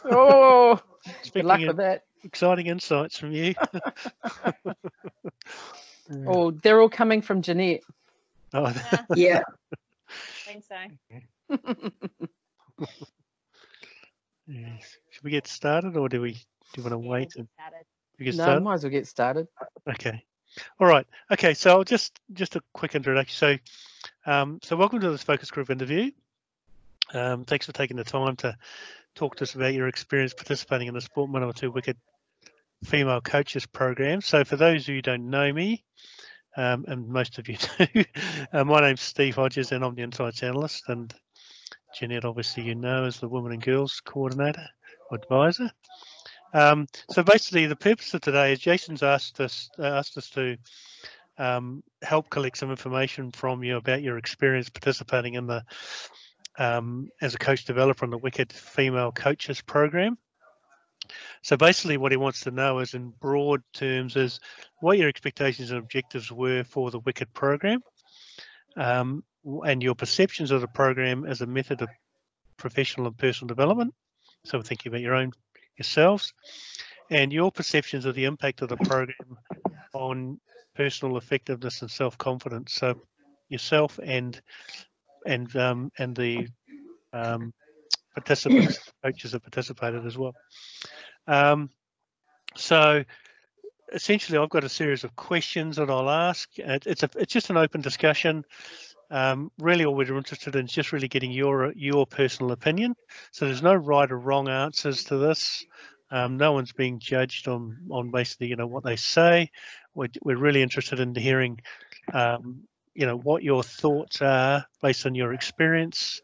Oh, good luck Speaking of with that. exciting insights from you. Oh, they're all coming from Jeanette. Oh, Yeah. Think so. yes. Should we get started, or do you want to wait and Started. get No, started? might as well get started. Okay. All right. Okay. So just a quick introduction. So welcome to this focus group interview. Thanks for taking the time to talk to us about your experience participating in the Sport 102 Wicked Female Coaches Program. So for those of you who don't know me, and most of you do, my name's Steve Hodges and I'm the Insights Analyst, and Jeanette, obviously, you know, as the Women and Girls Coordinator or Advisor. So basically, the purpose of today is Jason's asked us to help collect some information from you about your experience participating in the as a coach developer in the Wicked Female Coaches Program. So basically what he wants to know is, in broad terms, is what your expectations and objectives were for the Wicked program, and your perceptions of the program as a method of professional and personal development. So we're thinking about yourselves, and your perceptions of the impact of the program on personal effectiveness and self-confidence. So yourself and the participants, coaches have participated as well. So essentially, I've got a series of questions that I'll ask. It's just an open discussion. Really, all we're interested in is just really getting your personal opinion. So there's no right or wrong answers to this. No one's being judged on basically, what they say. We're really interested in hearing, what your thoughts are based on your experience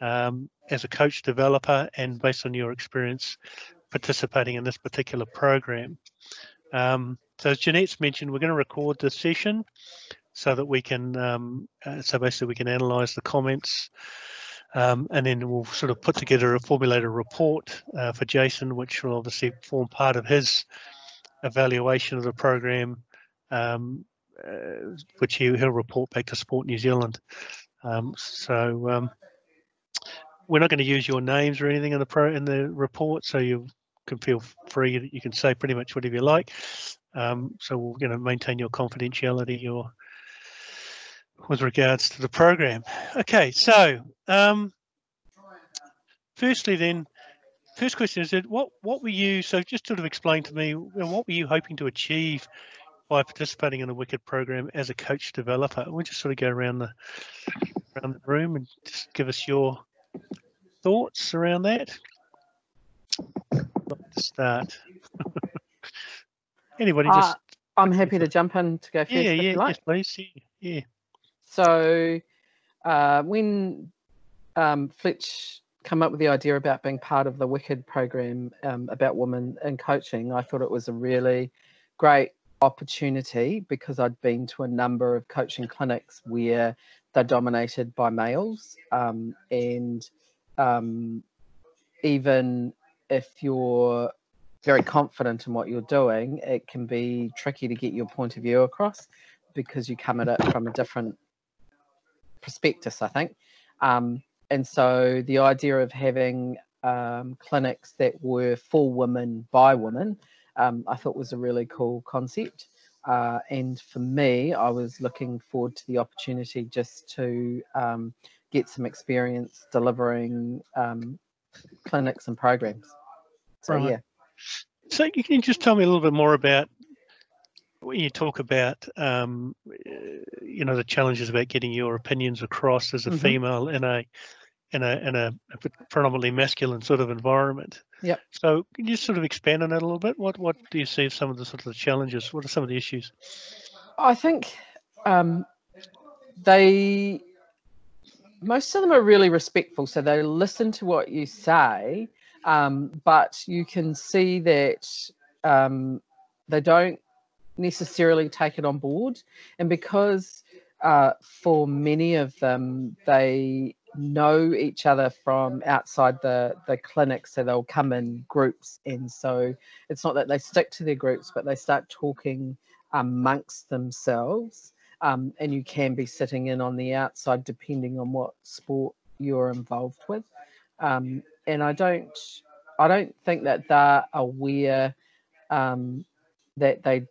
as a coach developer and based on your experience participating in this particular program. So as Jeanette's mentioned, we're going to record this session so that we can, so basically we can analyse the comments, and then we'll sort of formulate a report for Jason, which will obviously form part of his evaluation of the program, which he'll report back to Sport New Zealand. We're not going to use your names or anything in the report, so you can feel free. You can say pretty much whatever you like. So we're going to maintain your confidentiality with regards to the program. Okay, so firstly then, first question is that what were you, so just sort of explain to me, what were you hoping to achieve by participating in the Wicked program as a coach developer? We'll just sort of go around the room and just give us your thoughts around that. I'd like to start. Anybody just... I'm happy to jump in to go first if you like. Yes, please. Yeah. So when Fletch come up with the idea about being part of the Wicked program about women in coaching, I thought it was a really great opportunity because I'd been to a number of coaching clinics where they're dominated by males, and even if you're very confident in what you're doing, it can be tricky to get your point of view across because you come at it from a different prospectus, I think. And so the idea of having clinics that were for women by women, I thought was a really cool concept. And for me, I was looking forward to the opportunity just to get some experience delivering clinics and programs. So, right. yeah. So you can just tell me a little bit more about when you talk about, the challenges about getting your opinions across as a female in a predominantly masculine sort of environment. Yep. So can you sort of expand on that a little bit? What do you see as some of the sort of challenges? What are some of the issues? I think most of them are really respectful, so they listen to what you say, but you can see that they don't necessarily take it on board. And because for many of them, they know each other from outside the clinic, so they'll come in groups, and so it's not that they stick to their groups, but they start talking amongst themselves. And you can be sitting in on the outside depending on what sport you're involved with. And I don't I don't think that they're aware that they.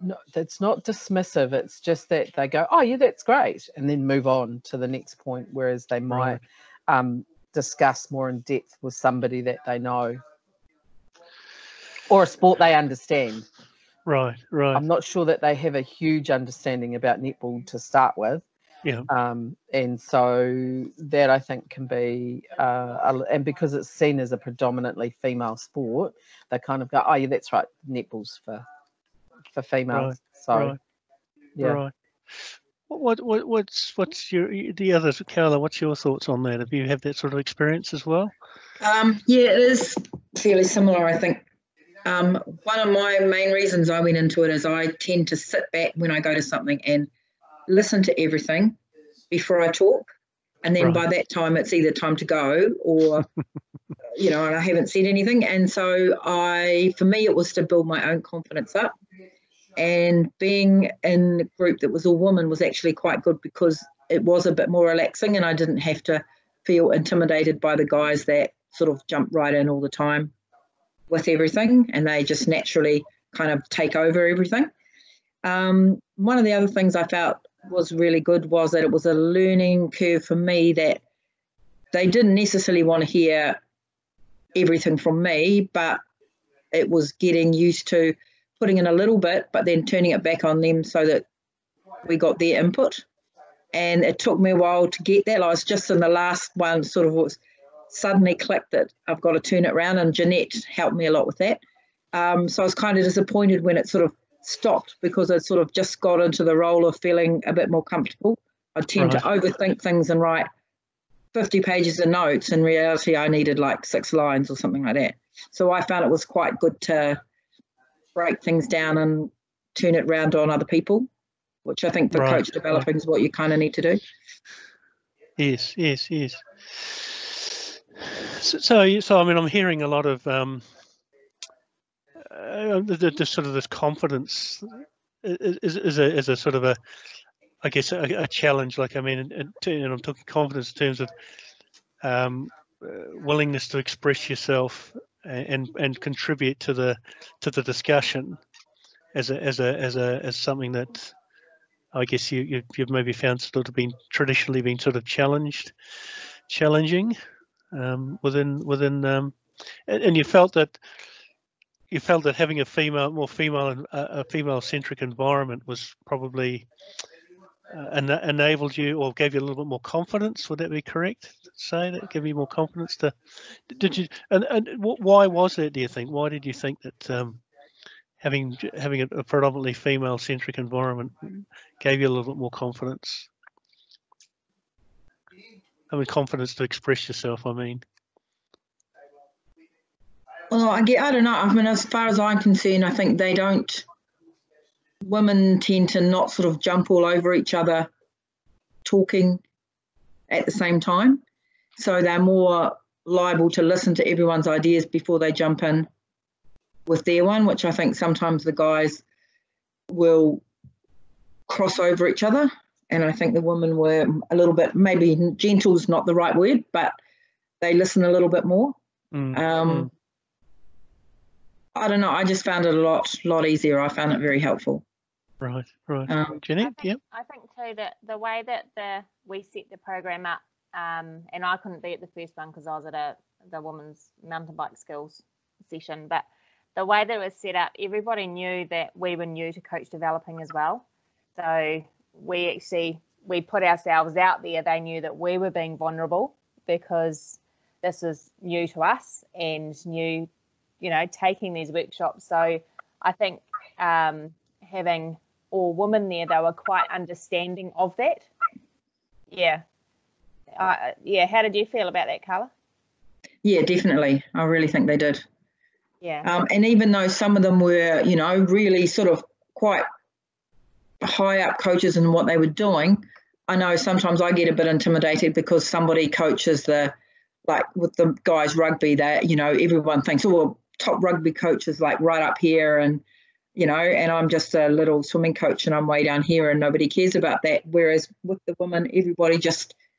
No, it's not dismissive. It's just that they go, "Oh, yeah, that's great," and then move on to the next point. Whereas they might discuss more in depth with somebody that they know or a sport they understand. Right. I'm not sure that they have a huge understanding about netball to start with. Yeah. And so that I think can be, and because it's seen as a predominantly female sport, they kind of go, "Oh, yeah, that's right, netball's for females." Right. Right. What's your the others, Carla? What's your thoughts on that? Have you had that sort of experience as well? Yeah, it is fairly similar, I think. One of my main reasons I went into it is I tend to sit back when I go to something and listen to everything before I talk, and then by that time it's either time to go or and I haven't said anything. And so for me it was to build my own confidence up. And being in a group that was all women was actually quite good because it was a bit more relaxing and I didn't have to feel intimidated by the guys that sort of jump right in all the time with everything, and they just naturally kind of take over everything. One of the other things I felt was really good was that it was a learning curve for me, that they didn't necessarily want to hear everything from me, but it was getting used to putting in a little bit, but then turning it back on them so that we got their input. And it took me a while to get that. I was just in the last one, sort of was suddenly clicked that I've got to turn it around, and Jeanette helped me a lot with that. So I was kind of disappointed when it sort of stopped, because I sort of just got into the role of feeling a bit more comfortable. I tend to overthink things and write 50 pages of notes. In reality, I needed like 6 lines or something like that. So I found it was quite good to break things down and turn it round on other people, which I think for coach developing is what you kind of need to do. Yes. So I mean, I'm hearing a lot of the sort of this confidence is a sort of I guess a challenge. Like, I mean, and I'm talking confidence in terms of willingness to express yourself and contribute to the discussion as something that I guess you've maybe found sort of traditionally been sort of challenging within and you felt that having a more female centric environment was probably enabled you or gave you a little bit more confidence. Would that be correct to say that gave you more confidence to? Did you and why was that, do you think? Why did you think that having a predominantly female centric environment gave you a little bit more confidence? I mean, confidence to express yourself, I mean. Well, I don't know. I mean, as far as I'm concerned, I think women tend to not sort of jump all over each other talking at the same time. So they're more liable to listen to everyone's ideas before they jump in with their one, which I think sometimes the guys will cross over each other. And I think the women were a little bit, maybe gentle is not the right word, but they listen a little bit more. I don't know. I just found it a lot easier. I found it very helpful. Right. Jeanette, I think too that the way that we set the program up, and I couldn't be at the first one because I was at the women's mountain bike skills session, but the way that it was set up, everybody knew that we were new to coach developing as well. So we put ourselves out there. They knew that we were being vulnerable because this is new to us and new, taking these workshops. So I think having all women there, they were quite understanding of that. Yeah. How did you feel about that, Carla? Yeah, definitely. I really think they did. Yeah. And even though some of them were, really sort of quite high up coaches in what they were doing, I know sometimes I get a bit intimidated because somebody coaches like with the guys rugby, that, everyone thinks, oh, top rugby coach is like right up here and, and I'm just a little swimming coach and I'm way down here and nobody cares about that. Whereas with the women, everybody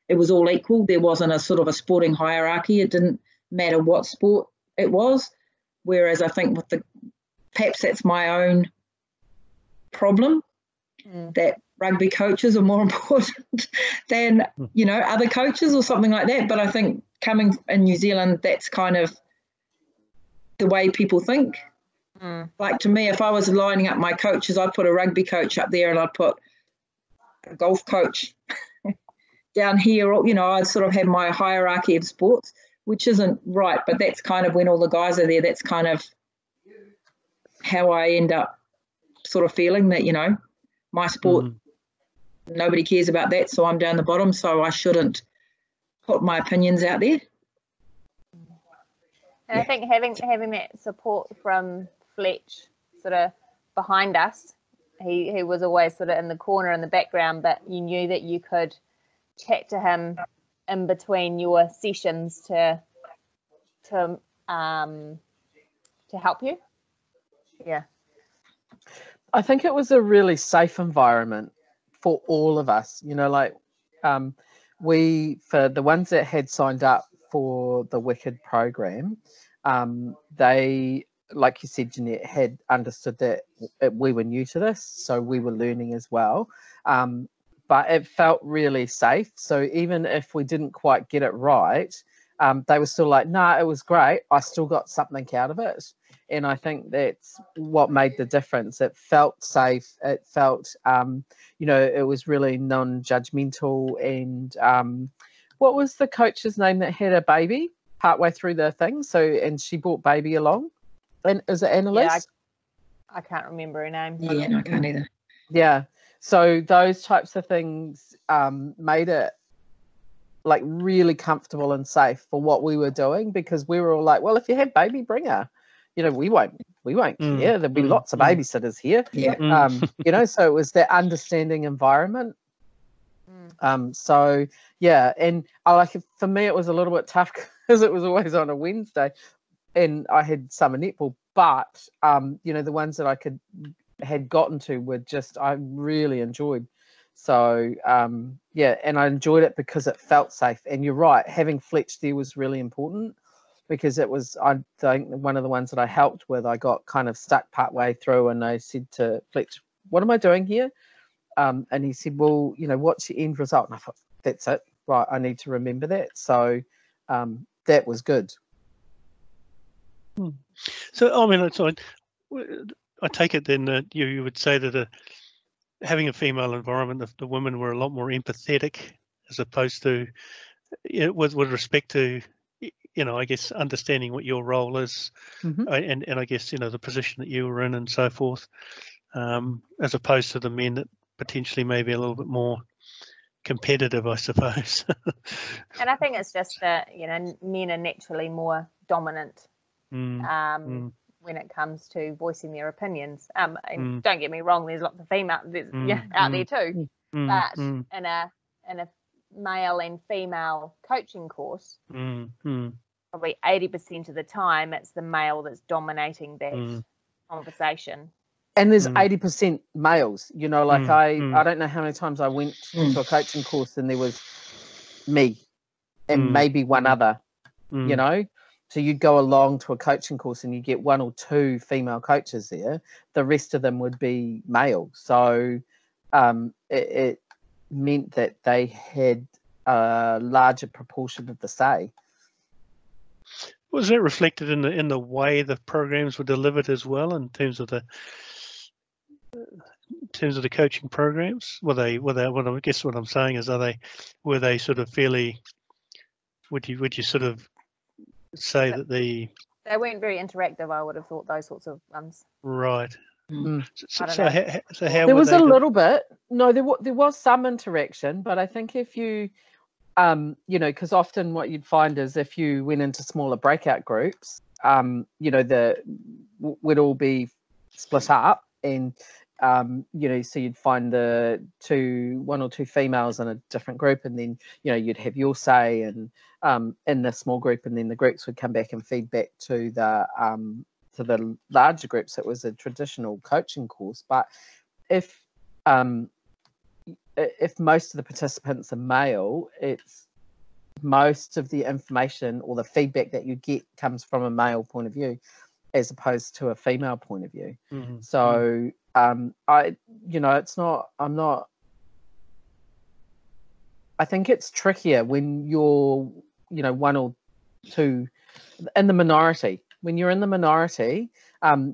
it was all equal. There wasn't a sort of a sporting hierarchy. It didn't matter what sport it was. Whereas I think perhaps that's my own problem, that rugby coaches are more important than, other coaches or something like that. But I think coming in New Zealand, that's kind of the way people think. Like, to me, if I was lining up my coaches, I'd put a rugby coach up there and I'd put a golf coach down here, or, I'd sort of have my hierarchy of sports, which isn't right, but that's kind of when all the guys are there, that's kind of how I end up sort of feeling that, my sport, nobody cares about that, so I'm down the bottom, so I shouldn't put my opinions out there. And I think having that support from Fletch sort of behind us, he was always sort of in the corner in the background, but you knew that you could chat to him in between your sessions to help you. Yeah. I think it was a really safe environment for all of us. For the ones that had signed up for the Wicked program, they, like you said, Jeanette, had understood that we were new to this, so we were learning as well. But it felt really safe. So even if we didn't quite get it right, they were still like, nah, it was great. I still got something out of it. And I think that's what made the difference. It felt safe. It felt, it was really non-judgmental. And what was the coach's name that had a baby partway through the thing? And she brought baby along. And is it Annalise? Yeah, I can't remember her name. Yeah, no, I can't either. Yeah. So those types of things made it like really comfortable and safe for what we were doing, because we were all like, well, if you have baby, bring her. We won't care. There'll be lots of babysitters here. Yeah. So it was that understanding environment. So yeah, and for me it was a little bit tough because it was always on a Wednesday, and I had summer netball. But the ones that I had gotten to were just, I really enjoyed. So and I enjoyed it because it felt safe. And you're right, having Fletch there was really important, because it was, I think, one of the ones that I helped with. I got kind of stuck partway through, and I said to Fletch, what am I doing here? And he said, well, what's your end result? And I thought, that's it, right, I need to remember that. So that was good. So, I mean, I take it then that you would say that having a female environment, the women were a lot more empathetic, as opposed to, with respect to, I guess, understanding what your role is, and I guess, the position that you were in and so forth, as opposed to the men that potentially maybe a little bit more competitive, I suppose. And I think it's just that, men are naturally more dominant when it comes to voicing their opinions. And don't get me wrong, there's lots of females out there too. But in a male and female coaching course, probably 80% of the time it's the male that's dominating that conversation. And there's 80% males, I don't know how many times I went to a coaching course and there was me and maybe one other, So you'd go along to a coaching course and you get one or two female coaches there. The rest of them would be male. So it meant that they had a larger proportion of the say. Was that reflected in the way the programs were delivered as well, in terms of the coaching programs? Were they? I guess what I'm saying is, were they sort of fairly? Would you sort of say that they weren't very interactive? I would have thought those sorts of ones. Right. So how there was a little bit. No, there was some interaction, but I think if you, because often what you'd find is if you went into smaller breakout groups, we'd all be split up, and so you'd find one or two females in a different group, and then you'd have your say, and in the small group, and then the groups would come back and feed back to the larger groups. It was a traditional coaching course. But if most of the participants are male, most of the information or the feedback that you get comes from a male point of view as opposed to a female point of view. Mm-hmm. So I think it's trickier when you're, one or two in the minority. When you're in the minority,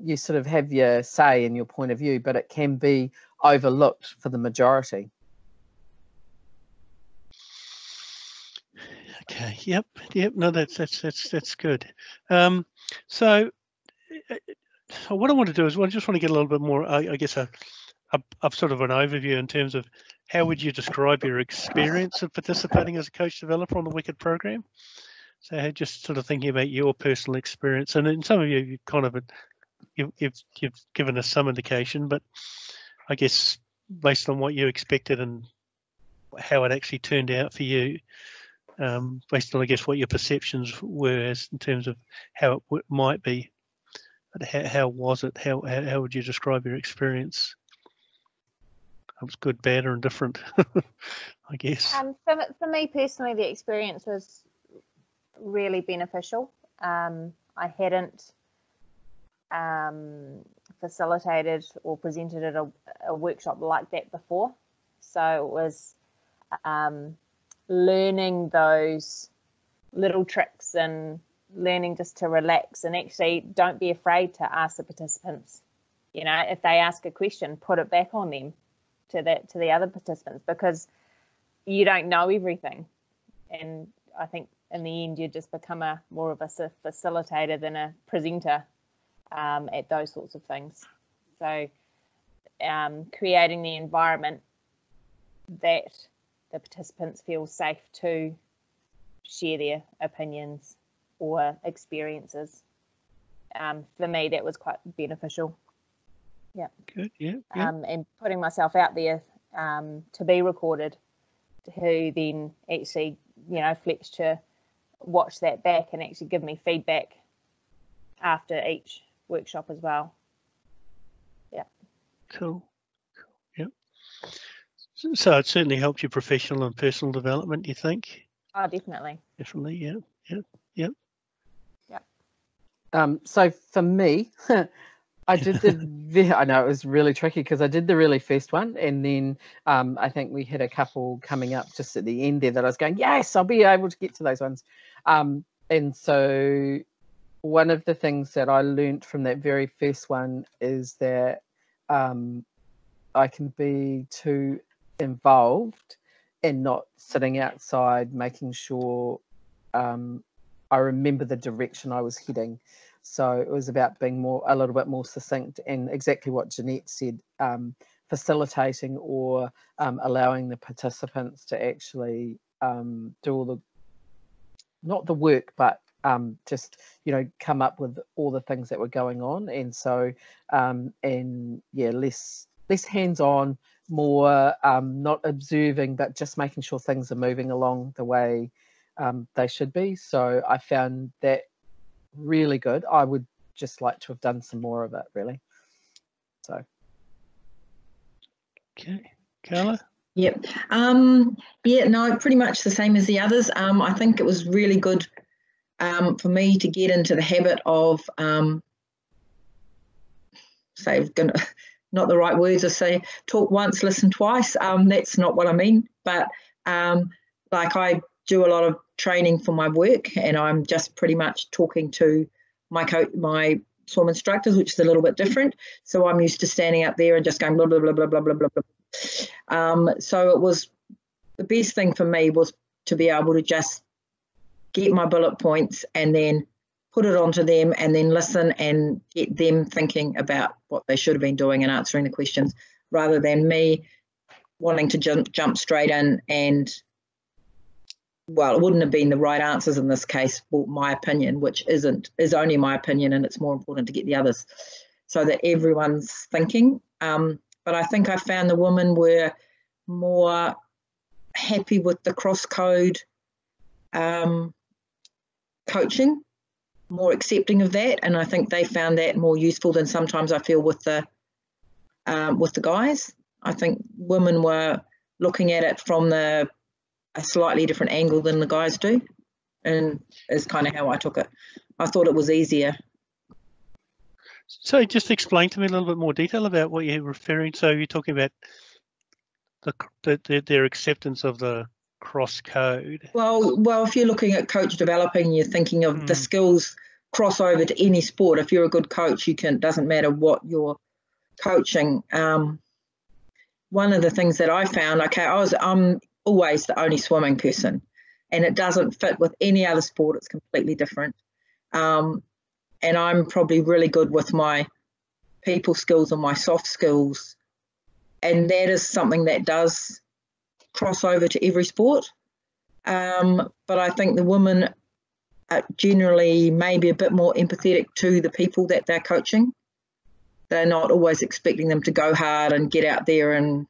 you sort of have your say in your point of view, but it can be overlooked for the majority. Okay. Yep. No, that's good. So what I want to do is I just want to get a little bit more, I guess, a sort of an overview in terms of how would you describe your experience of participating as a coach developer on the Wicked program? So just sort of thinking about your personal experience, and in some of you kind of you've given us some indication, but I guess based on what you expected and how it actually turned out for you, based on I guess what your perceptions were as in terms of how it might be, but how was it? How would you describe your experience? It was good, bad, or indifferent, I guess. For me personally, the experience was really beneficial. I hadn't facilitated or presented at a workshop like that before, so it was learning those little tricks and learning just to relax and actually don't be afraid to ask the participants. If they ask a question, put it back on them to the other participants, because you don't know everything, and I think in the end you just become more of a facilitator than a presenter at those sorts of things. So creating the environment that the participants feel safe to share their opinions or experiences, for me that was quite beneficial. Yeah. Good. Yeah. And putting myself out there to be recorded, who then actually, flex to watch that back and actually give me feedback after each workshop as well. Yeah. Cool. Yep. So it certainly helped your professional and personal development, you think? Oh, definitely. Definitely. Yeah. So for me, I did I know it was really tricky because I did the really first one, and then I think we had a couple coming up just at the end there that I was going, yes, I'll be able to get to those ones. And so one of the things that I learned from that very first one is that I can be too involved and not sitting outside, making sure I remember the direction I was heading. So it was about being a little bit more succinct, and exactly what Jeanette said, facilitating or allowing the participants to actually do all the, not the work, but just, come up with all the things that were going on. And so, less hands-on, more not observing, but just making sure things are moving along the way they should be. So I found that really good. I would just like to have done some more of it, really. So. Okay. Carla? Yep. Pretty much the same as the others. I think it was really good for me to get into the habit of, not the right words to say, talk once, listen twice. That's not what I mean. But I do a lot of training for my work, and I'm just pretty much talking to my swim instructors, which is a little bit different. So I'm used to standing up there and just going blah, blah, blah, blah, blah, blah, blah, blah. So it was, the best thing for me was to be able to just get my bullet points and then put it onto them and then listen and get them thinking about what they should have been doing and answering the questions, rather than me wanting to jump straight in and, well, it wouldn't have been the right answers in this case, for my opinion, which is only my opinion, and it's more important to get the others so that everyone's thinking. But I think I found the women were more happy with the cross-code coaching, more accepting of that, and I think they found that more useful than sometimes I feel with the guys. I think women were looking at it from the a slightly different angle than the guys do, and is kind of how I took it. I thought it was easier. So just explain to me a little bit more detail about what you're referring to. So you're talking about their acceptance of the cross code. Well, if you're looking at coach developing, you're thinking of the skills cross over to any sport. If you're a good coach, doesn't matter what you're coaching. One of the things that I found, I'm always the only swimming person, and it doesn't fit with any other sport. It's completely different. And I'm probably really good with my people skills and my soft skills. And that is something that does cross over to every sport. But I think the women are generally maybe a bit more empathetic to the people that they're coaching. They're not always expecting them to go hard and get out there, and,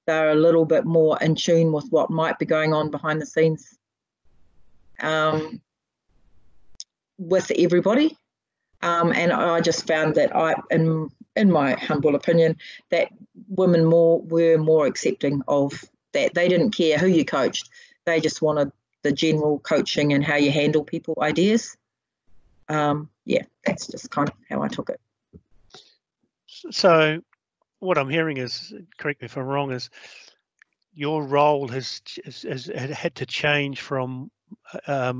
they're a little bit more in tune with what might be going on behind the scenes with everybody. And I just found that in my humble opinion, that women were more accepting of that. They didn't care who you coached. They just wanted the general coaching and how you handle people ideas. That's just kind of how I took it. So what I'm hearing is, correct me if I'm wrong, is your role has had to change from a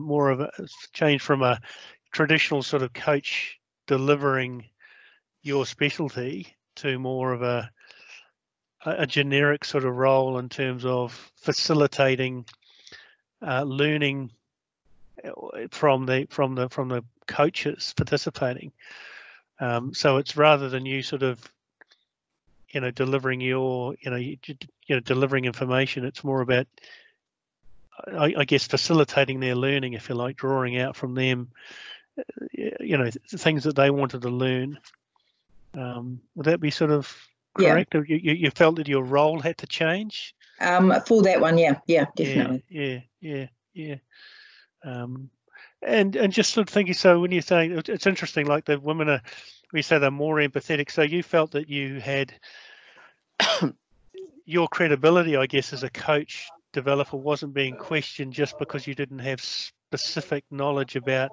traditional sort of coach delivering your specialty to more of a generic sort of role in terms of facilitating learning from the coaches participating. So it's rather than you sort of delivering delivering information, it's more about I guess facilitating their learning, if you like, drawing out from them things that they wanted to learn. Would that be sort of correct? Or you felt that your role had to change? For that one, yeah, definitely. Yeah. And just sort of thinking, so when you're saying, it's interesting, like the women we say they're more empathetic. So you felt that you had your credibility, I guess, as a coach developer wasn't being questioned just because you didn't have specific knowledge about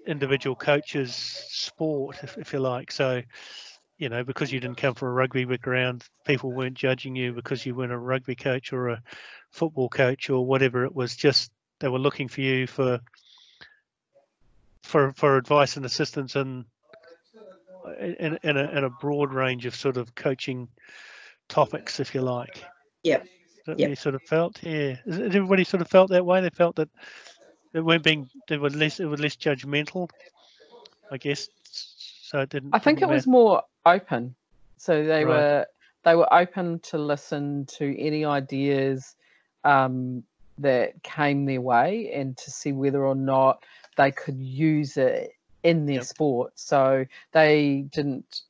individual coaches' sport, if you like. So, because you didn't come from a rugby background, people weren't judging you because you weren't a rugby coach or a football coach or whatever. It was just they were looking for you for advice and assistance in a broad range of sort of coaching topics, if you like. Yep. You sort of felt, yeah. Everybody sort of felt that way. They felt that they were less judgmental, I guess. So it didn't. I think it was more open. So they were open to listen to any ideas that came their way and to see whether or not they could use it in their sport. So they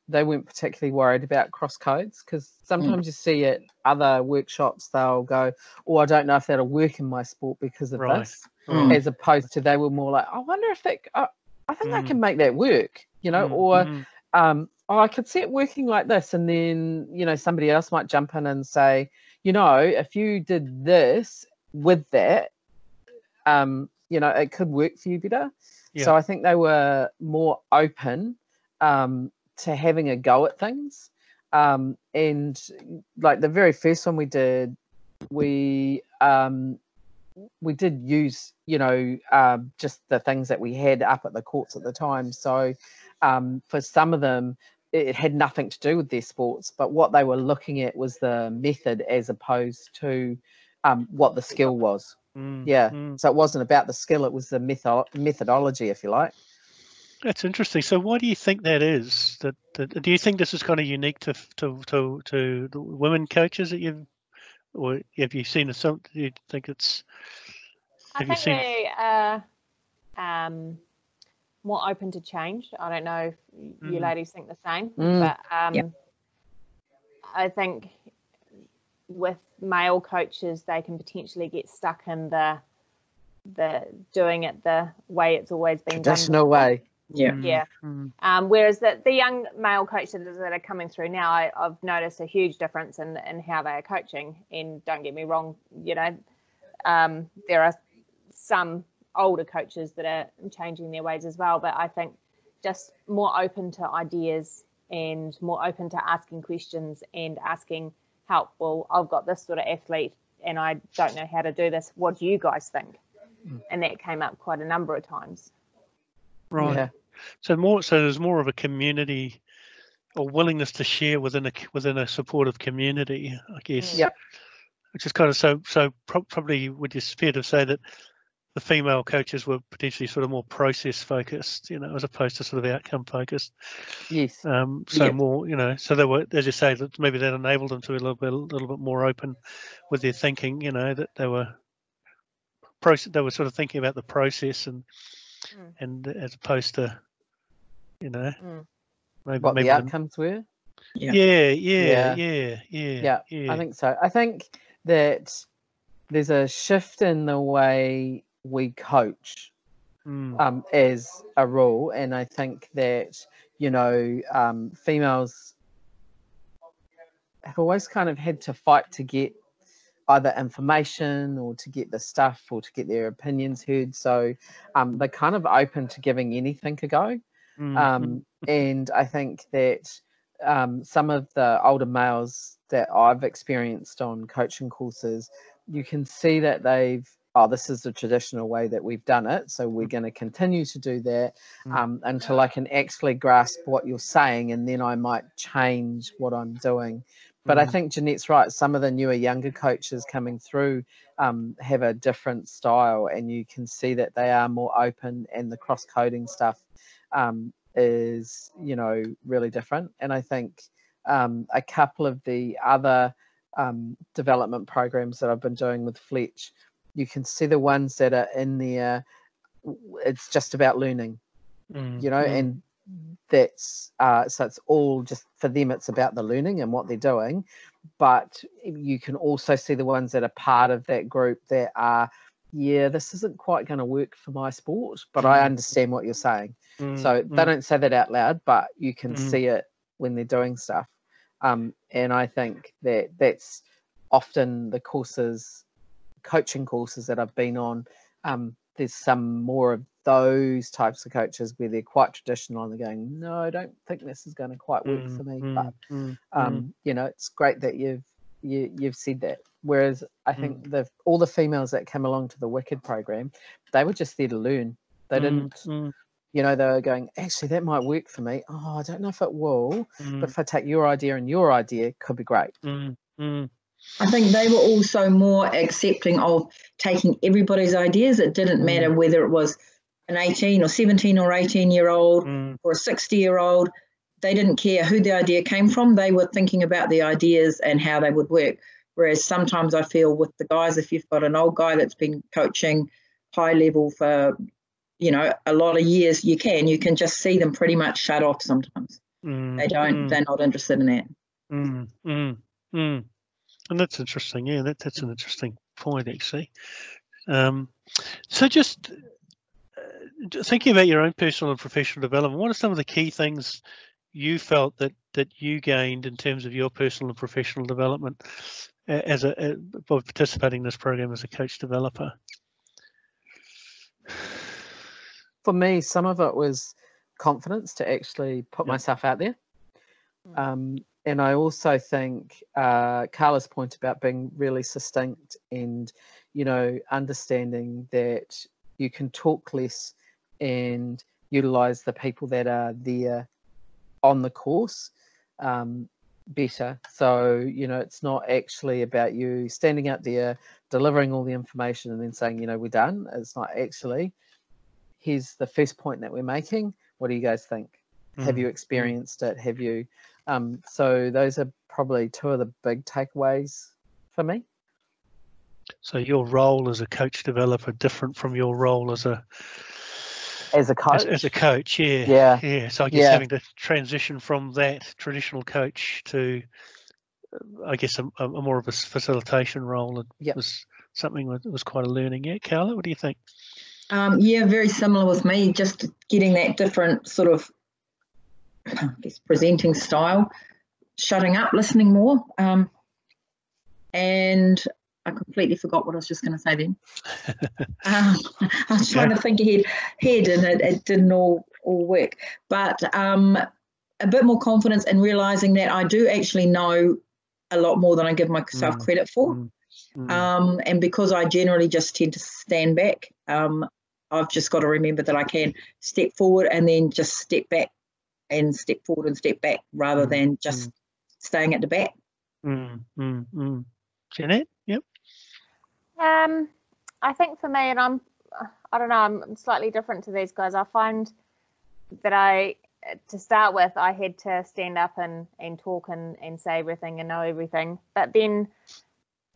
weren't particularly worried about cross codes, because sometimes you see at other workshops they'll go, oh, I don't know if that'll work in my sport because of this, as opposed to they were more like, I wonder if that I think I can make that work, or I could see it working like this, and then somebody else might jump in and say, if you did this with that, it could work for you better. Yeah. So I think they were more open to having a go at things. And like the very first one we did, we did use, just the things that we had up at the courts at the time. So for some of them, it had nothing to do with their sports, but what they were looking at was the method as opposed to what the skill was. So it wasn't about the skill, it was the methodology, if you like. That's interesting. So why do you think that is? That do you think this is kind of unique to the women coaches that you've, or have you seen some? Do you think it's? I think they are more open to change. I don't know if you ladies think the same, but I think with male coaches, they can potentially get stuck in the doing it the way it's always been traditional done. way. Yeah. Yeah. Whereas the young male coaches that are coming through now, I've noticed a huge difference in how they are coaching. And don't get me wrong, you know, there are some older coaches that are changing their ways as well. But I think just more open to ideas and more open to asking questions and asking help. Well, I've got this sort of athlete and I don't know how to do this. What do you guys think? And that came up quite a number of times. Right. Yeah. So there's more of a community or willingness to share within a supportive community, I guess. Yep. Which is kind of probably would you fair to say that the female coaches were potentially sort of more process focused, you know, as opposed to sort of outcome focused. Yes. More, you know, so they were, as you say, that maybe that enabled them to be a little bit more open with their thinking, you know, that they were sort of thinking about the process and as opposed to, you know, maybe What the outcomes were. Yeah. I think so. I think that there's a shift in the way we coach as a rule, and I think that, you know, females have always kind of had to fight to get either information or to get the stuff or to get their opinions heard, so they're kind of open to giving anything a go. And I think that some of the older males that I've experienced on coaching courses, you can see that this is the traditional way that we've done it, so we're going to continue to do that until I can actually grasp what you're saying, and then I might change what I'm doing. But I think Jeanette's right. Some of the newer, younger coaches coming through have a different style, and you can see that they are more open, and the cross-coding stuff is, you know, really different. And I think a couple of the other development programs that I've been doing with Fletch, you can see the ones that are in there, it's just about learning, you know, and that's so it's all just for them, it's about the learning and what they're doing. But you can also see the ones that are part of that group that are, this isn't quite going to work for my sport, but I understand what you're saying. So they don't say that out loud, but you can see it when they're doing stuff. And I think that that's often the coaching courses that I've been on. There's some more of those types of coaches where they're quite traditional and they're going, no, I don't think this is going to quite work for me. But you know, it's great that you've said that. Whereas I think all the females that came along to the Wicked program, they were just there to learn. They didn't, you know, they were going, actually, that might work for me. Oh, I don't know if it will, but if I take your idea and your idea, it could be great. I think they were also more accepting of taking everybody's ideas. It didn't matter whether it was an 18 or 17 or 18-year-old or a 60-year-old. They didn't care who the idea came from. They were thinking about the ideas and how they would work. Whereas sometimes I feel with the guys, if you've got an old guy that's been coaching high level for, you know, a lot of years, you can just see them pretty much shut off sometimes. They're not interested in that. And that's interesting. Yeah, that's an interesting point, actually. So just thinking about your own personal and professional development, what are some of the key things you felt that you gained in terms of your personal and professional development by participating in this program as a coach developer? For me, some of it was confidence to actually put myself out there. And I also think Carla's point about being really succinct and, you know, understanding that you can talk less and utilize the people that are there on the course better. So, you know, it's not actually about you standing out there, delivering all the information and then saying, you know, we're done. It's not actually, here's the first point that we're making. What do you guys think? Have you experienced it? Have you? So those are probably two of the big takeaways for me. So your role as a coach developer different from your role as a coach? As a coach, yeah. So I guess having to transition from that traditional coach to, I guess, a more of a facilitation role was something that was quite a learning. Yeah, Carla, what do you think? Yeah, very similar with me, just getting that different sort of, I guess, presenting style, shutting up, listening more. And I completely forgot what I was just going to say then. I was trying to think ahead and it didn't all work. But a bit more confidence in realising that I do actually know a lot more than I give myself credit for. And because I generally just tend to stand back, I've just got to remember that I can step forward and then just step back and step forward and step back rather than just staying at the back. Jeanette? Yep. I think for me, and I don't know, I'm slightly different to these guys. I find that to start with, I had to stand up and talk and say everything and know everything. But then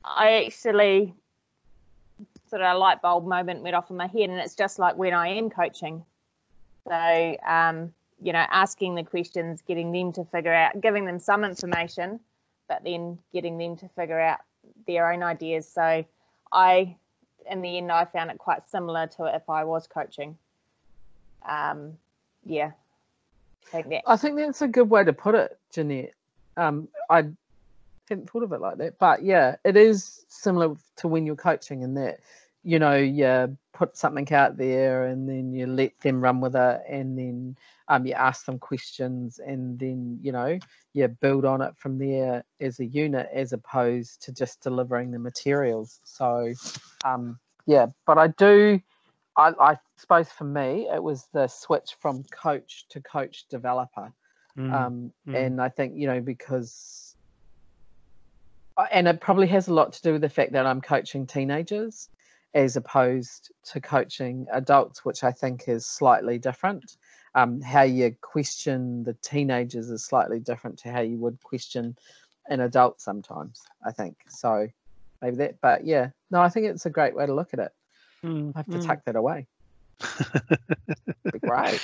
I actually sort of a light bulb moment went off in my head, and it's just like when I am coaching. So, asking the questions, getting them to figure out, giving them some information, but then getting them to figure out their own ideas. So in the end, I found it quite similar to if I was coaching. I think that's a good way to put it, Jeanette. I hadn't thought of it like that, but yeah, it is similar to when you're coaching in that, you put something out there and then you let them run with it, and then you ask them questions, and then you build on it from there as a unit, as opposed to just delivering the materials. So but I suppose for me it was the switch from coach to coach developer. And I think because and it probably has a lot to do with the fact that I'm coaching teenagers as opposed to coaching adults, which I think is slightly different. How you question the teenagers is slightly different to how you would question an adult sometimes, I think. So maybe that, but yeah, no, I think it's a great way to look at it. I have to tuck that away. It'd be great.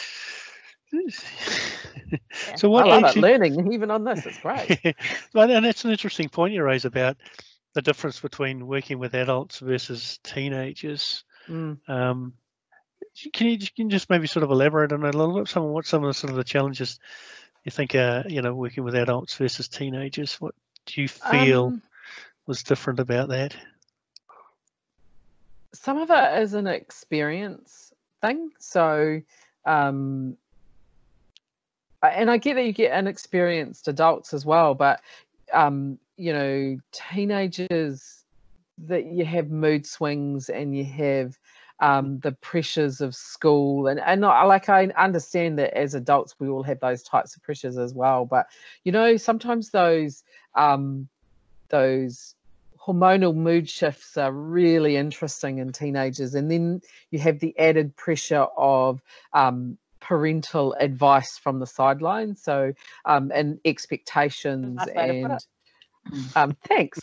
So what I love it, learning even on this. It's great. And that's an interesting point you raise about the difference between working with adults versus teenagers. Can you just maybe sort of elaborate on it a little bit? What some of the sort of the challenges you think are working with adults versus teenagers? What do you feel was different about that? Some of it is an experience thing. So, and I get that you get inexperienced adults as well, but teenagers, that you have mood swings and you have the pressures of school, and not like, I understand that as adults we all have those types of pressures as well, but sometimes those hormonal mood shifts are really interesting in teenagers, and then you have the added pressure of parental advice from the sidelines, so and expectations, and thanks.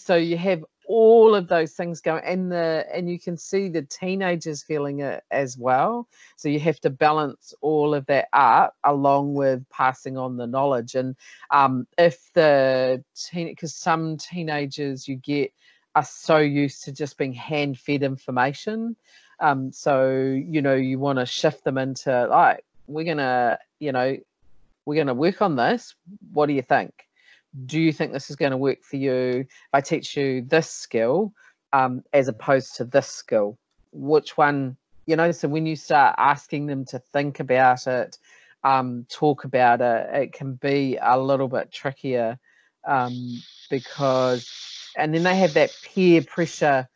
So you have all of those things going, and you can see the teenagers feeling it as well. So you have to balance all of that up along with passing on the knowledge. And if because some teenagers you get are so used to just being hand-fed information, so you want to shift them into, like, we're gonna work on this. What do you think? Do you think this is going to work for you if I teach you this skill as opposed to this skill? Which one, so when you start asking them to think about it, talk about it, it can be a little bit trickier because, and then they have that peer pressure.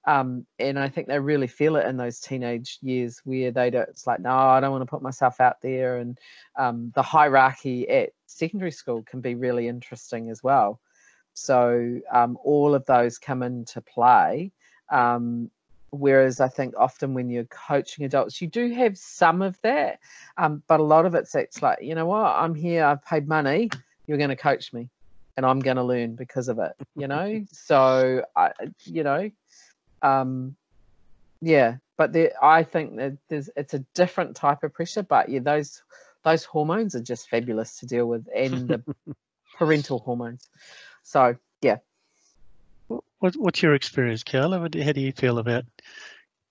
And I think they really feel it in those teenage years where it's like, no, I don't want to put myself out there. And the hierarchy at secondary school can be really interesting as well. So all of those come into play. Whereas I think often when you're coaching adults, you do have some of that. But a lot of it's like, you know what, I'm here, I've paid money, you're going to coach me and I'm going to learn because of it, So, but I think that it's a different type of pressure, but yeah, those hormones are just fabulous to deal with, and the parental hormones. So yeah. What's your experience, Carla? How do you feel about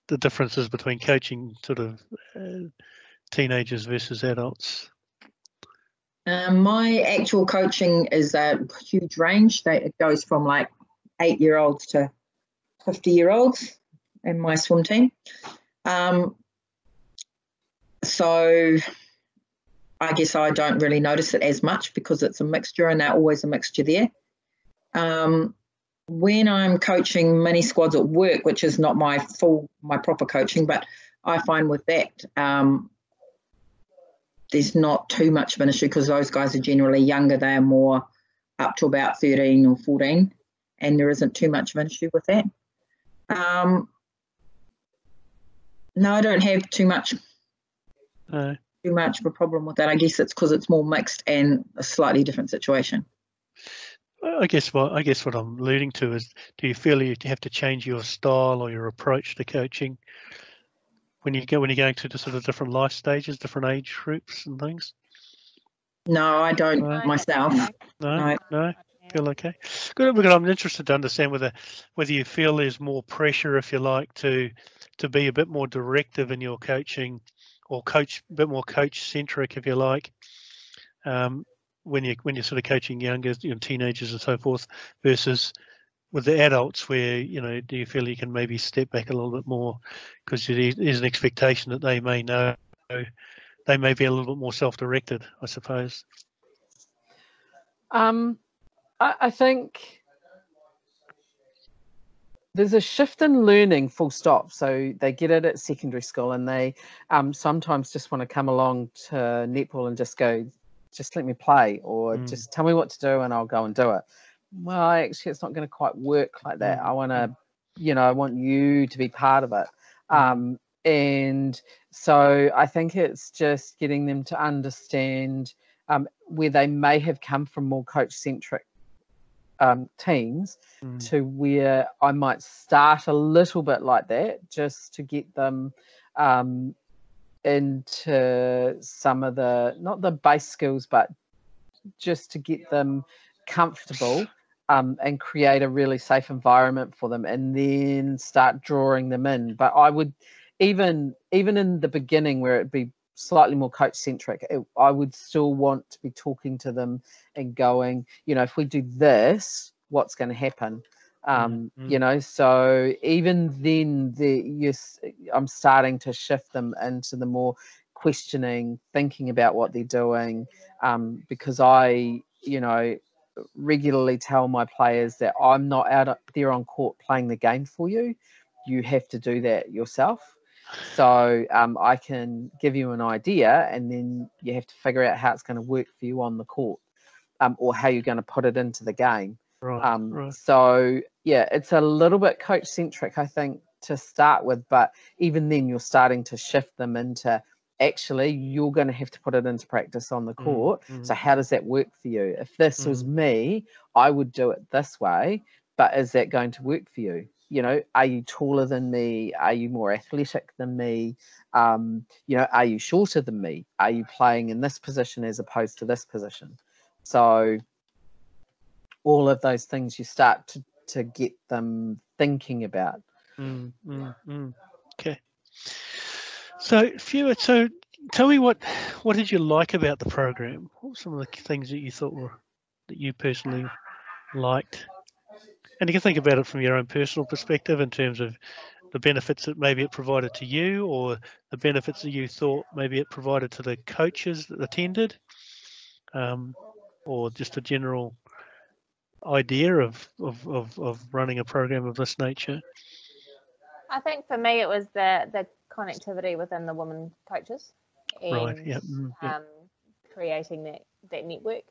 the differences between coaching sort of teenagers versus adults? My actual coaching is a huge range. It goes from like 8-year-olds to 50-year-olds in my swim team. So I guess I don't really notice it as much because it's a mixture, and there's always a mixture there. When I'm coaching mini squads at work, which is not my proper coaching, but I find with that there's not too much of an issue because those guys are generally younger. They are more up to about 13 or 14, and there isn't too much of an issue with that. No, I don't have too much of a problem with that. I guess it's because it's more mixed and a slightly different situation. I guess what I'm alluding to is, do you feel you have to change your style or your approach to coaching when you're going to the sort of different life stages, different age groups and things? No, I don't myself. No. Feel okay. Good. Because I'm interested to understand whether you feel there's more pressure, if you like, to be a bit more directive in your coaching, or a bit more coach centric, if you like, when you're sort of coaching younger, teenagers and so forth, versus with the adults, where do you feel you can maybe step back a little bit more because there's an expectation that they may know, they may be a little bit more self-directed, I suppose. I think there's a shift in learning, full stop. So they get it at secondary school, and they sometimes just want to come along to netball and just go, just let me play, or just tell me what to do and I'll go and do it. Well, actually, it's not going to quite work like that. I want to, I want you to be part of it. And so I think it's just getting them to understand where they may have come from more coach-centric teams to where I might start a little bit like that, just to get them into some of not the base skills, but just to get them comfortable and create a really safe environment for them, and then start drawing them in. But I would, even in the beginning where it'd be slightly more coach centric, I would still want to be talking to them and going, if we do this, what's going to happen? So even then, I'm starting to shift them into the more questioning, thinking about what they're doing, because I, regularly tell my players that I'm not out there on court playing the game for you. You have to do that yourself. So I can give you an idea, and then you have to figure out how it's going to work for you on the court, or how you're going to put it into the game. Right. So yeah, it's a little bit coach centric, I think, to start with, but even then you're starting to shift them into, actually, you're going to have to put it into practice on the court. So how does that work for you? If this was me, I would do it this way, but is that going to work for you? Are you taller than me? Are you more athletic than me? Are you shorter than me? Are you playing in this position as opposed to this position? So all of those things you start to get them thinking about. Okay. So tell me, what did you like about the program? What were some of the things that you thought that you personally liked? And you can think about it from your own personal perspective in terms of the benefits that maybe it provided to you, or the benefits that you thought maybe it provided to the coaches that attended, or just a general idea of running a program of this nature. I think for me it was the connectivity within the women coaches, and creating that network,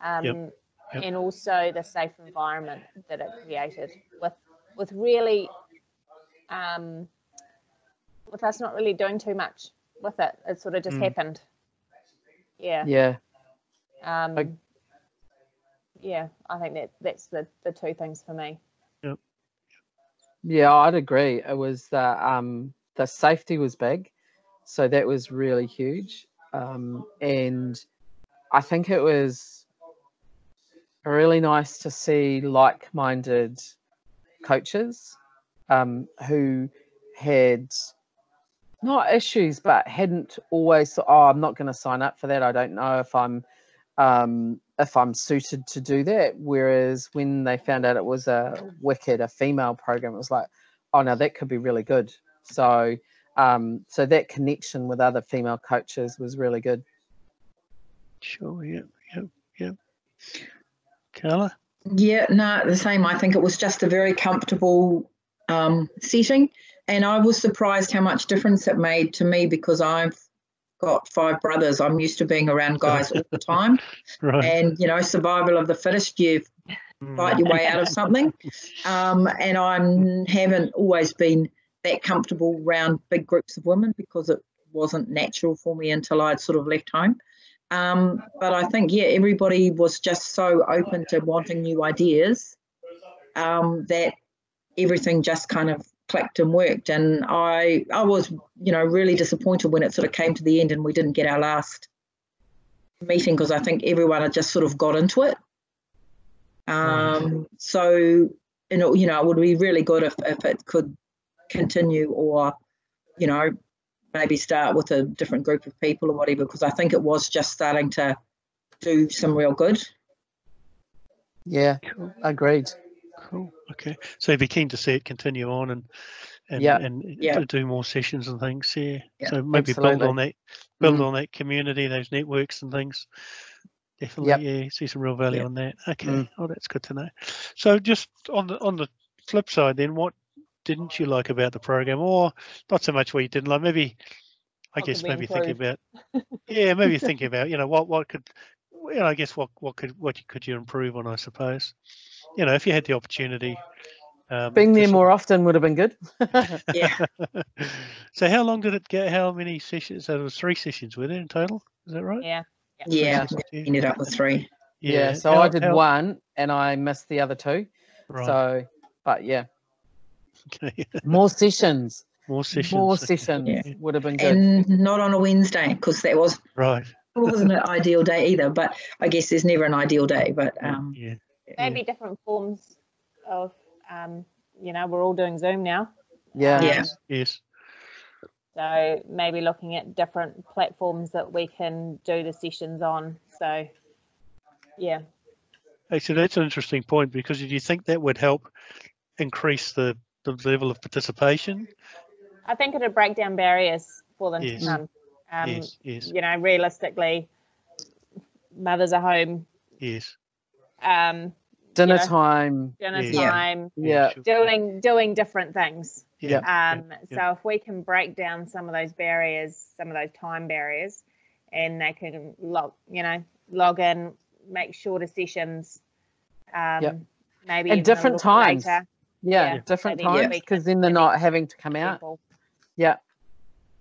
and also the safe environment that it created with really with us not really doing too much with it. It sort of just happened. Yeah. I think that's the two things for me. Yeah, I'd agree. It was the safety was big, so that was really huge, and I think it was really nice to see like-minded coaches who had not issues, but hadn't always thought, oh, I'm not going to sign up for that. I don't know if I'm suited to do that. Whereas when they found out it was a female program, it was like, oh no, that could be really good. So so that connection with other female coaches was really good. Sure. Yeah. Carla? Yeah, no, the same. I think it was just a very comfortable setting, and I was surprised how much difference it made to me because I've got 5 brothers. I'm used to being around guys all the time, Right. and survival of the fittest. You fight your way out of something, and I haven't always been that comfortable around big groups of women because it wasn't natural for me until I'd sort of left home. But I think, everybody was just so open to wanting new ideas that everything just kind of clicked and worked. And I was, really disappointed when it sort of came to the end and we didn't get our last meeting because I think everyone had just sort of got into it. So, it would be really good if it could continue or, maybe start with a different group of people or whatever, because I think it was just starting to do some real good. Yeah, agreed. Cool. Okay. So you'd be keen to see it continue on and do more sessions and things. Yeah. So maybe absolutely. build on that community, those networks and things. Definitely. Yeah. See some real value on that. Okay. Oh, that's good to know. So just on the flip side, then, what didn't you like about the program, or not so much what you didn't like? Maybe thinking about what could, I guess what could you improve on, I suppose, if you had the opportunity. Being there more often would have been good. Yeah. So how long did it get? How many sessions? So there was 3 sessions with it in total. Is that right? Yeah. Ended up with 3. Yeah. So I did 1 and I missed the other 2. Right. So, but yeah. Okay. More sessions. More sessions would have been good. And not on a Wednesday because that was right. It wasn't an ideal day either, but I guess there's never an ideal day. But maybe different forms of we're all doing Zoom now. Yes. So maybe looking at different platforms that we can do the sessions on. So Actually, that's an interesting point, because do you think that would help increase the level of participation? I think it would break down barriers for them to come. Yes. Realistically, mothers are home. Yes. Dinner time. Yeah. Doing different things. Yeah. So if we can break down some of those barriers, some of those time barriers, and they can log in, make shorter sessions, maybe at different times. Later. Different times, because then they're not having to come out.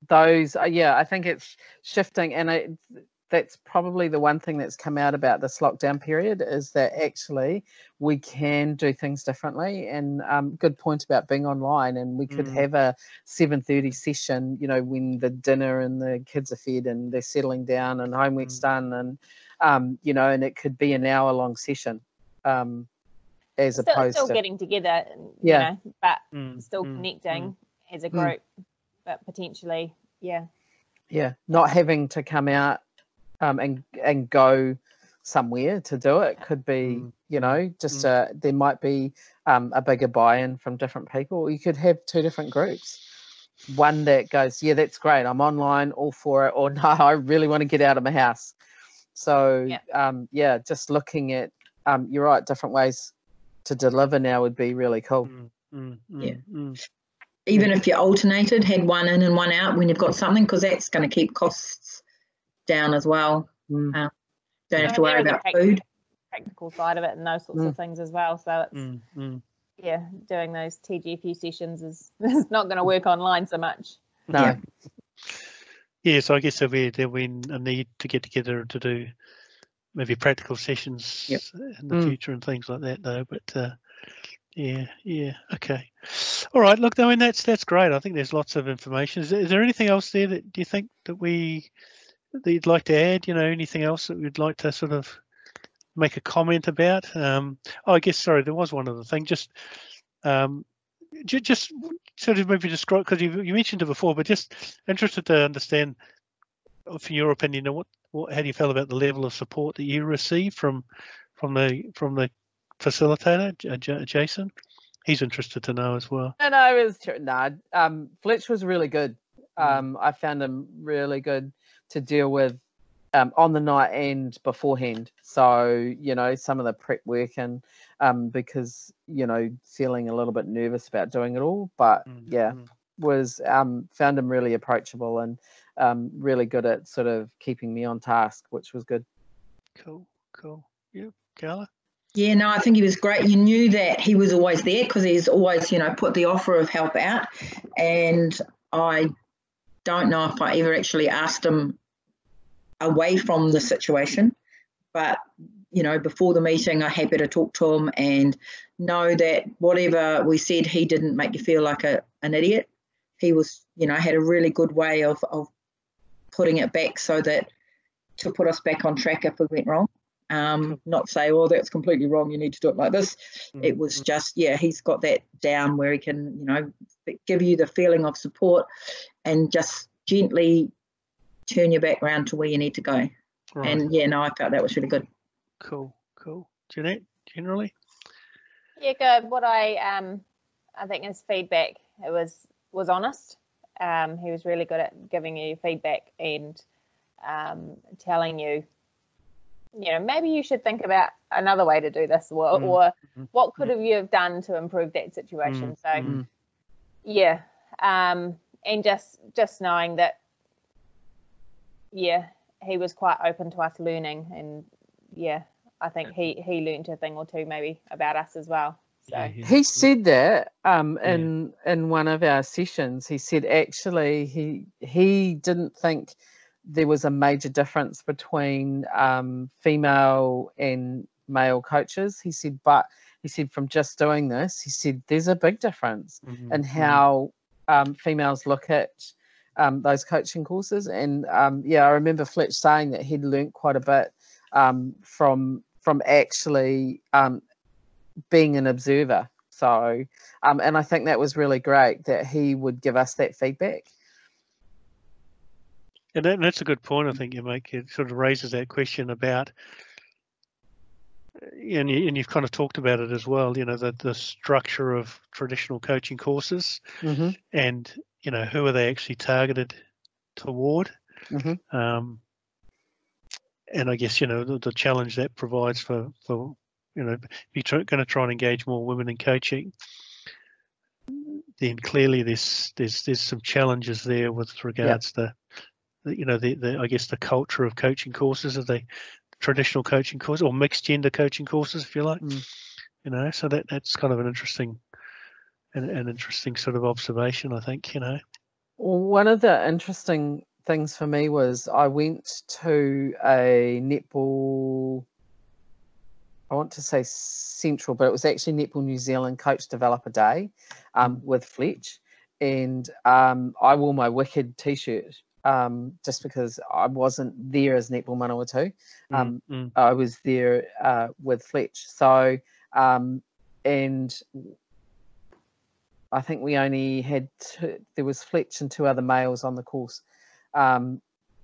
Those I think it's shifting, and that's probably the one thing that's come out about this lockdown period, is that actually we can do things differently. And good point about being online, and we could have a 7:30 session, when the dinner and the kids are fed and they're settling down and homework's done, and and it could be an hour-long session, as opposed to getting together, but still connecting as a group, but potentially, not having to come out and go somewhere to do it. Could be, just there might be a bigger buy-in from different people. Or you could have 2 different groups. One that goes, that's great, I'm online, all for it, or no, I really want to get out of my house. So just looking at you're right, different ways to deliver now would be really cool. Even if you alternated, had one in and one out when you've got something, because that's going to keep costs down as well. Don't have to worry about food. Practical side of it and those sorts of things as well. So it's doing those TGFU sessions is not going to work online so much. No. So I guess there'll be a need to get together to do maybe practical sessions in the future and things like that, though. But okay. All right. Look, I mean, that's great. I think there's lots of information. Is there anything else there that do you think that you'd like to add? Anything else that we'd like to sort of make a comment about? I guess, sorry, there was one other thing. Just Just sort of maybe describe, because you mentioned it before, but just interested to understand, from your opinion, how do you feel about the level of support that you receive from the facilitator, Jason? He's interested to know as well. No, it was true. No, Fletch was really good. I found him really good to deal with on the night and beforehand. So, some of the prep work and because, feeling a little bit nervous about doing it all. But was found him really approachable and really good at sort of keeping me on task, which was good. Cool. Yeah, Carla? Yeah, no, I think he was great. You knew that he was always there because he's always, put the offer of help out. And I don't know if I ever actually asked him away from the situation, but, before the meeting, I'm happy to talk to him and know that whatever we said, he didn't make you feel like an idiot. He was, had a really good way of putting it back so that to put us back on track if we went wrong. Not say, oh, that's completely wrong, you need to do it like this. It was just, he's got that down where he can, give you the feeling of support and just gently turn you back around to where you need to go. Right. And I felt that was really good. Cool. Jeanette, generally? Yeah, good. What I think his feedback, it was honest. He was really good at giving you feedback and telling you, maybe you should think about another way to do this, or what could you have done to improve that situation. So, and just knowing that, he was quite open to us learning, and I think he learned a thing or two maybe about us as well. So he said that in one of our sessions. He said actually he didn't think there was a major difference between female and male coaches. He said from just doing this, he said there's a big difference in how females look at those coaching courses. And I remember Fletch saying that he'd learnt quite a bit from actually being an observer. So and I think that was really great that he would give us that feedback. And that's a good point, I think you make. It sort of raises that question about, and you've kind of talked about it as well, the structure of traditional coaching courses and, who are they actually targeted toward? And I guess, the challenge that provides for if you're going to try and engage more women in coaching, then clearly there's some challenges there with regards to I guess the culture of coaching courses, of the traditional coaching course or mixed gender coaching courses, if you like. So that's kind of an interesting sort of observation, I think. Well, one of the interesting things for me was I went to a netball, I want to say central, but it was actually Netball New Zealand Coach Developer Day with Fletch, and I wore my Wicked t-shirt just because I wasn't there as Netball Manawatu. I was there with Fletch. So, and I think we only had there was Fletch and two other males on the course.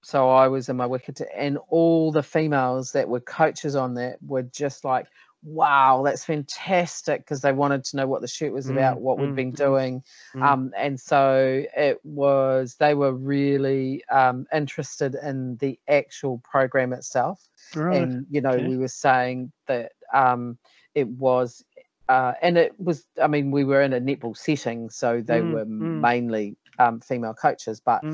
So I was in my Wicked, and all the females that were coaches on that were just like, wow, that's fantastic, because they wanted to know what the shirt was about, what we'd been doing. And so they were really interested in the actual program itself. Right. And, we were saying that it was, and it was, we were in a netball setting, so they were mainly female coaches, but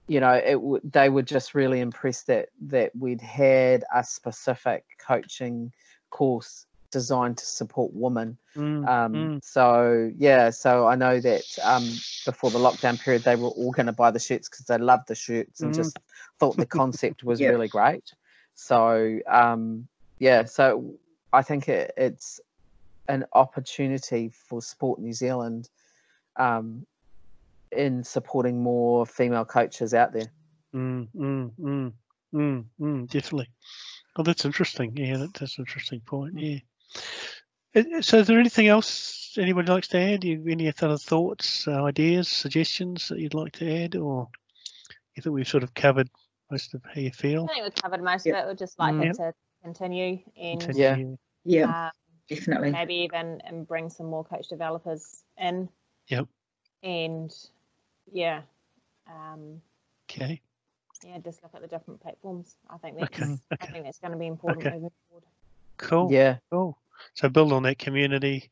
they were just really impressed that we'd had a specific coaching course designed to support women. So I know that before the lockdown period, they were all going to buy the shirts because they loved the shirts and just thought the concept was really great. So so I think it's an opportunity for Sport New Zealand in supporting more female coaches out there. Definitely. Oh, that's interesting. Yeah, that's an interesting point. Yeah. So is there anything else anybody likes to add? Any other thoughts, ideas, suggestions that you'd like to add, or you think we've sort of covered most of how you feel? I think we've covered most Yep. of it. We'd just like Mm. it to continue and Continue. Yeah, um, definitely. maybe even and bring some more coach developers in. Yep. And yeah, Okay. yeah, just look at the different platforms. I think that's Okay. I think that's going to be important Okay. moving forward. Cool. Yeah. Cool. So build on that community.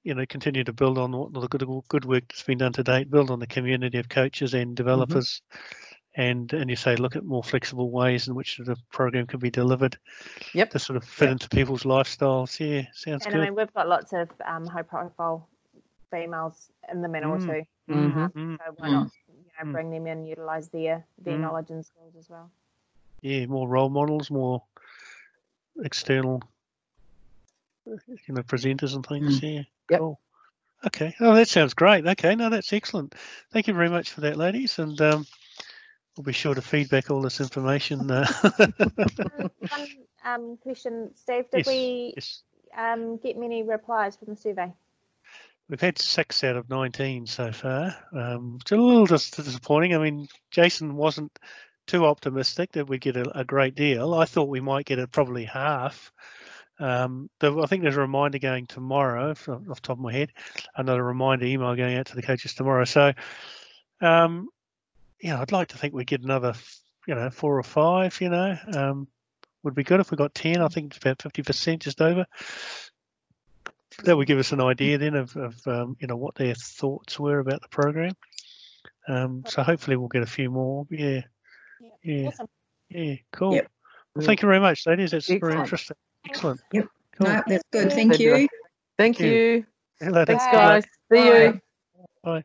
Continue to build on what the good work that's been done to date. Build on the community of coaches and developers, and you say look at more flexible ways in which the program can be delivered. Yep. To sort of fit Yep. into people's lifestyles. Yeah, sounds And good. I mean, we've got lots of high profile females in the middle too. Mm-hmm. So why not bring them in, utilize their knowledge and skills as well. Yeah, more role models, more external presenters and things. Yeah. Yep. Cool. Okay. Oh, that sounds great. Okay. No, that's excellent. Thank you very much for that, ladies. And we'll be sure to feedback all this information. One question, Steve. Did we Yes. get many replies from the survey? We've had 6 out of 19 so far. It's a little disappointing. I mean, Jason wasn't too optimistic that we'd get a great deal. I thought we might get it probably half. I think there's a reminder going tomorrow, off the top of my head, another reminder email going out to the coaches tomorrow. So, I'd like to think we get another, 4 or 5. Would be good if we got 10. I think it's about 50%, just over. That would give us an idea then of what their thoughts were about the program. So hopefully we'll get a few more. Yeah. Awesome. Yeah. Cool. Yep. Well, thank you very much, ladies. That's very Excellent. interesting. Excellent. Yep. Cool. No, that's good. you. Thank you. Thank you. you. Hello, Thanks, Bye. guys. See Bye. you. Bye.